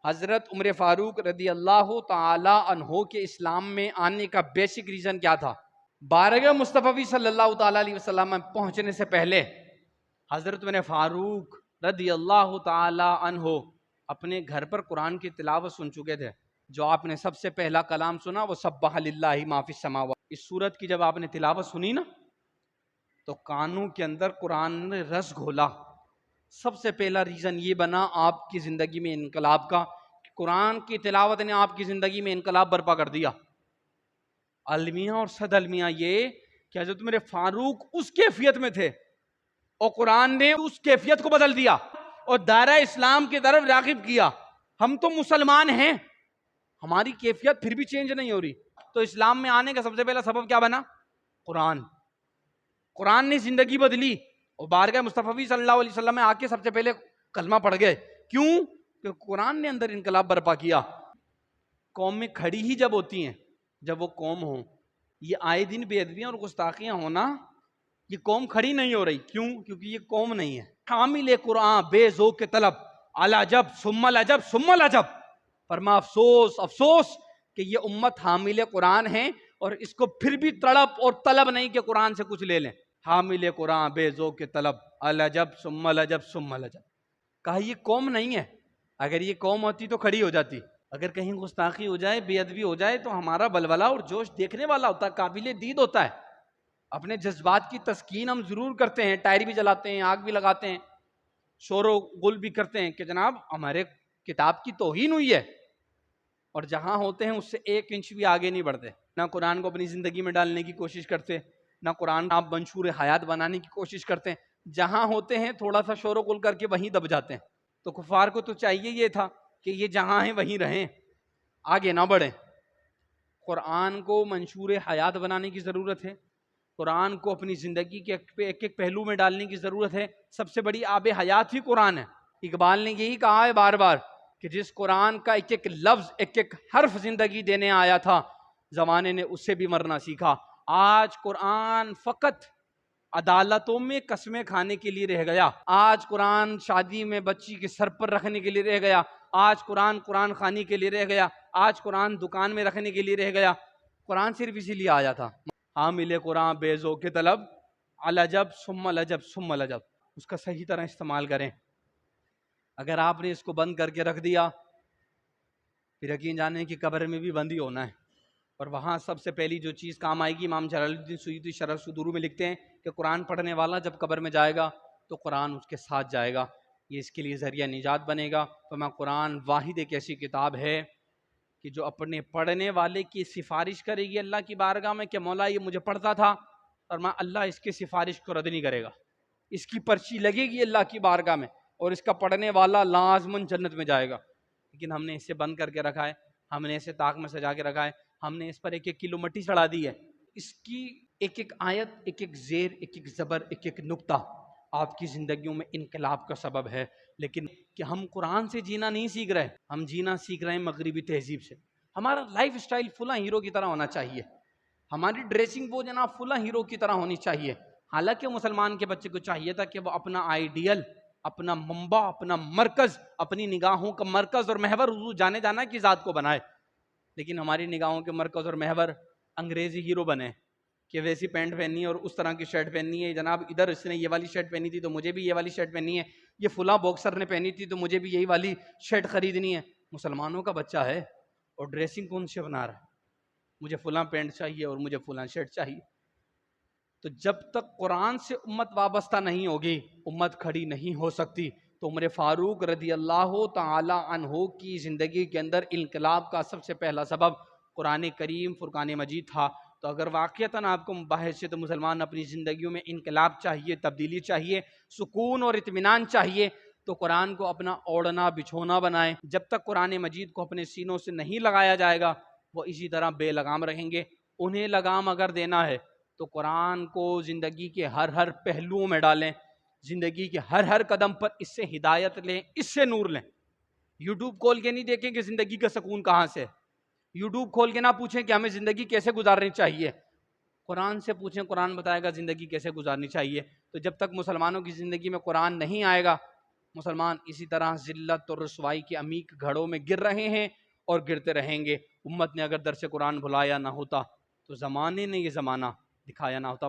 حضرت عمر فاروق رضی اللہ تعالی عنہ کے اسلام میں آنے کا بیسک ریزن کیا تھا؟ بارگاہ مصطفی صلی اللہ تعالی علیہ وسلم میں پہنچنے سے پہلے حضرت عمر فاروق رضی اللہ تعالی عنہ اپنے گھر پر قرآن کی تلاوت سن چکے تھے. جو آپ نے سب سے پہلا کلام سنا وہ سبح للہ ما فی السماوات. اس سورت کی جب آپ نے تلاوت سنی نا تو کانوں کے اندر قرآن نے رس گھولا. سب سے پہلا ریزن یہ بنا آپ کی زندگی میں انقلاب کا، قرآن کی تلاوت نے آپ کی زندگی میں انقلاب برپا کر دیا. المیہ اور صد المیہ یہ کہ حضرت عمر فاروق اس کیفیت میں تھے اور قرآن نے اس کیفیت کو بدل دیا اور دائرہ اسلام کی طرف راغب کیا. ہم تو مسلمان ہیں، ہماری کیفیت پھر بھی چینج نہیں ہو رہی. تو اسلام میں آنے کا سب سے پہلا سبب کیا بنا؟ قرآن. قرآن نے زندگی بدلی اور بارگاہ مصطفی صلی اللہ علیہ وسلم میں آ کے سب سے پہلے کلمہ پڑھ گئے. کیوں؟ کہ قرآن نے اندر انقلاب برپا کیا. قوم میں کھڑی ہی جب ہوتی ہیں، جب وہ قوم ہوں، یہ آئے دن بے ادبیاں اور گستاخیاں ہونا، یہ قوم کھڑی نہیں ہو رہی. کیوں؟ کیونکہ یہ قوم نہیں ہے. حامل قرآن بے ذوق کے طلب، العجب ثم العجب ثم العجب. فرما افسوس افسوس کہ یہ امت حامل قرآن ہے اور اس کو پھر بھی تڑپ اور طلب نہیں کہ قرآن سے کچھ لے لیں. حامل قرآن بے ذوق کے طلب، العجب ثم العجب ثم العجب. کہا یہ قوم نہیں ہے. اگر یہ قوم ہوتی تو کھڑی ہو جاتی. اگر کہیں گستاخی ہو جائے، بے ادبی ہو جائے تو ہمارا بلبلہ اور جوش دیکھنے والا ہوتا ہے، قابل دید ہوتا ہے. اپنے جذبات کی تسکین ہم ضرور کرتے ہیں، ٹائر بھی جلاتے ہیں، آگ بھی لگاتے ہیں، شور و غل بھی کرتے ہیں کہ جناب ہمارے کتاب کی توہین ہوئی ہے. اور جہاں ہوتے ہیں اس سے 1 انچ بھی آگے نہیں بڑھتے. نہ قرآن کو اپنی زندگی میں ڈالنے کی کوشش کرتے، نہ قرآن آپ منشور حیات بنانے کی کوشش کرتے ہیں. جہاں ہوتے ہیں تھوڑا سا شور و غل کر کے وہیں دب جاتے ہیں. تو کفار کو تو چاہیے یہ تھا کہ یہ جہاں ہیں وہیں رہیں، آگے نہ بڑھیں. قرآن کو منشور حیات بنانے کی ضرورت ہے. قرآن کو اپنی زندگی کے ایک ایک پہلو میں ڈالنے کی ضرورت ہے. سب سے بڑی آب حیات ہی قرآن ہے. اقبال نے یہی کہا ہے بار بار کہ جس قرآن کا ایک ایک لفظ، ایک ایک حرف زندگی دینے آیا تھا، زمانے نے اس سے بھی مرنا سیکھا. آج قرآن فقط عدالتوں میں قسمیں کھانے کے لیے رہ گیا. آج قرآن شادی میں بچی کے سر پر رکھنے کے لیے رہ گیا. آج قرآن قرآن خوانی کے لیے رہ گیا. آج قرآن دکان میں رکھنے کے لیے رہ گیا. قرآن صرف اسی لیے آیا تھا. حامل قرآن بے ذوق کے طلب، العجب ثم العجب ثم العجب. اس کا صحیح طرح استعمال کریں. اگر آپ نے اس کو بند کر کے رکھ دیا پھر یقین جانیں کہ قبر میں بھی بند ہی ہونا ہے. اور وہاں سب سے پہلی جو چیز کام آئے گی، امام جلال الدین سیوطی شرح صدور میں لکھتے ہیں کہ قرآن پڑھنے والا جب قبر میں جائے گا تو قرآن اس کے ساتھ جائے گا. یہ اس کے لیے ذریعہ نجات بنے گا. فرما قرآن واحد ایک ایسی کتاب ہے کہ جو اپنے پڑھنے والے کی سفارش کرے گی اللہ کی بارگاہ میں کہ مولا یہ مجھے پڑھتا تھا، اور اللہ اس کی سفارش کو رد نہیں کرے گا. اس کی پرچی لگے گی اللہ کی بارگاہ میں اور اس کا پڑھنے والا لازماً جنت میں جائے گا. لیکن ہم نے اسے بند کر کے رکھا ہے، ہم نے اسے طاق میں سجا کے رکھا ہے، ہم نے اس پر 1-1 کلو مٹی چڑھا دی ہے. اس کی ایک ایک آیت، ایک ایک زیر، ایک ایک زبر، ایک ایک نقطہ آپ کی زندگیوں میں انقلاب کا سبب ہے. لیکن کہ ہم قرآن سے جینا نہیں سیکھ رہے، ہم جینا سیکھ رہے ہیں مغربی تہذیب سے. ہمارا لائف اسٹائل فلاں ہیرو کی طرح ہونا چاہیے، ہماری ڈریسنگ وہ جناب فلاں ہیرو کی طرح ہونی چاہیے. حالانکہ مسلمان کے بچے کو چاہیے تھا کہ وہ اپنا آئیڈیل، اپنا منبع، اپنا مرکز، اپنی نگاہوں کا مرکز اور محور حضور جانے جانا کی ذات کو بنائے. لیکن ہماری نگاہوں کے مرکز اور محور انگریزی ہیرو بنے کہ ویسی پینٹ پہننی ہے اور اس طرح کی شرٹ پہننی ہے. جناب ادھر اس نے یہ والی شرٹ پہنی تھی تو مجھے بھی یہ والی شرٹ پہننی ہے، یہ فلاں باکسر نے پہنی تھی تو مجھے بھی یہی والی شرٹ خریدنی ہے. مسلمانوں کا بچہ ہے اور ڈریسنگ کون سے بنا رہا ہے؟ مجھے فلاں پینٹ چاہیے اور مجھے فلاں شرٹ چاہیے. تو جب تک قرآن سے امت وابستہ نہیں ہوگی، امت کھڑی نہیں ہو سکتی. تو عمر فاروق رضی اللہ تعالی عنہ کی زندگی کے اندر انقلاب کا سب سے پہلا سبب قرآن کریم فرقان مجید تھا. تو اگر واقعتاً آپ کو بحیثیت مسلمان اپنی زندگیوں میں انقلاب چاہیے، تبدیلی چاہیے، سکون اور اطمینان چاہیے، تو قرآن کو اپنا اوڑھنا بچھونا بنائیں. جب تک قرآن مجید کو اپنے سینوں سے نہیں لگایا جائے گا وہ اسی طرح بے لگام رہیں گے. انہیں لگام اگر دینا ہے تو قرآن کو زندگی کے ہر ہر پہلوؤں میں ڈالیں، زندگی کے ہر ہر قدم پر اس سے ہدایت لیں، اس سے نور لیں. یوٹیوب کھول کے نہیں دیکھیں کہ زندگی کا سکون کہاں سے. یوٹیوب کھول کے نہ پوچھیں کہ ہمیں زندگی کیسے گزارنی چاہیے. قرآن سے پوچھیں، قرآن بتائے گا زندگی کیسے گزارنی چاہیے. تو جب تک مسلمانوں کی زندگی میں قرآن نہیں آئے گا مسلمان اسی طرح ذلت اور رسوائی کے عمیق گھڑوں میں گر رہے ہیں اور گرتے رہیں گے۔ امت نے اگر درس قرآن بھلایا نہ ہوتا تو زمانے نے یہ زمانہ دکھایا نہ ہوتا۔